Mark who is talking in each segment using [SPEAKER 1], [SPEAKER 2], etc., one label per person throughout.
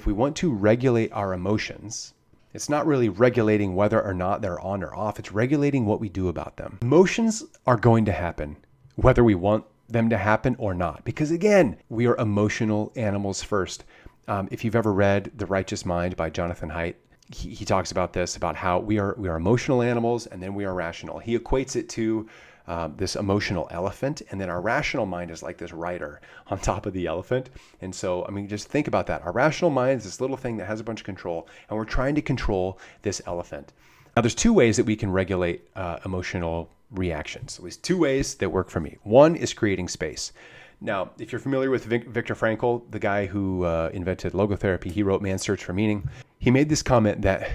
[SPEAKER 1] we want to regulate our emotions, it's not really regulating whether or not they're on or off. It's regulating what we do about them. Emotions are going to happen, whether we want them to happen or not. Because again, we are emotional animals first. If you've ever read The Righteous Mind by Jonathan Haidt, he talks about this, about how we are emotional animals and then we are rational. He equates it to this emotional elephant, and then our rational mind is like this rider on top of the elephant. And so, I mean, just think about that. Our rational mind is this little thing that has a bunch of control, and we're trying to control this elephant. Now, there's two ways that we can regulate emotional reactions, at least two ways that work for me. One is creating space. Now, if you're familiar with Viktor Frankl, the guy who invented logotherapy, he wrote Man's Search for Meaning. He made this comment that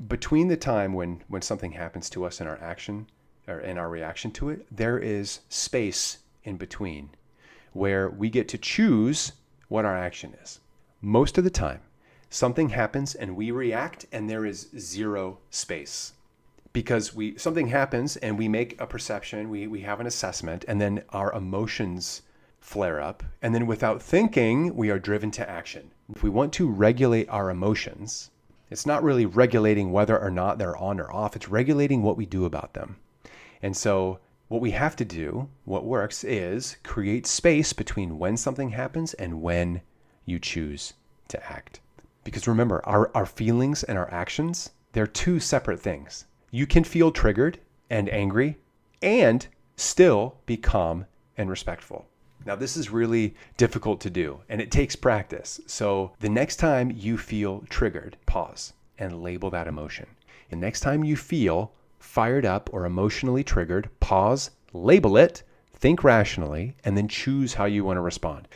[SPEAKER 1] between the time when something happens to us in our action, or in our reaction to it, there is space in between where we get to choose what our action is. Most of the time, something happens and we react and there is zero space. Because something happens and we make a perception, we have an assessment, and then our emotions flare up. And then without thinking, we are driven to action. If we want to regulate our emotions, it's not really regulating whether or not they're on or off. It's regulating what we do about them. And so what we have to do, what works, is create space between when something happens and when you choose to act. Because remember, our feelings and our actions, they're two separate things. You can feel triggered and angry and still be calm and respectful. Now, this is really difficult to do, and it takes practice. So the next time you feel triggered, pause and label that emotion. The next time you feel fired up or emotionally triggered, pause, label it, think rationally, and then choose how you want to respond.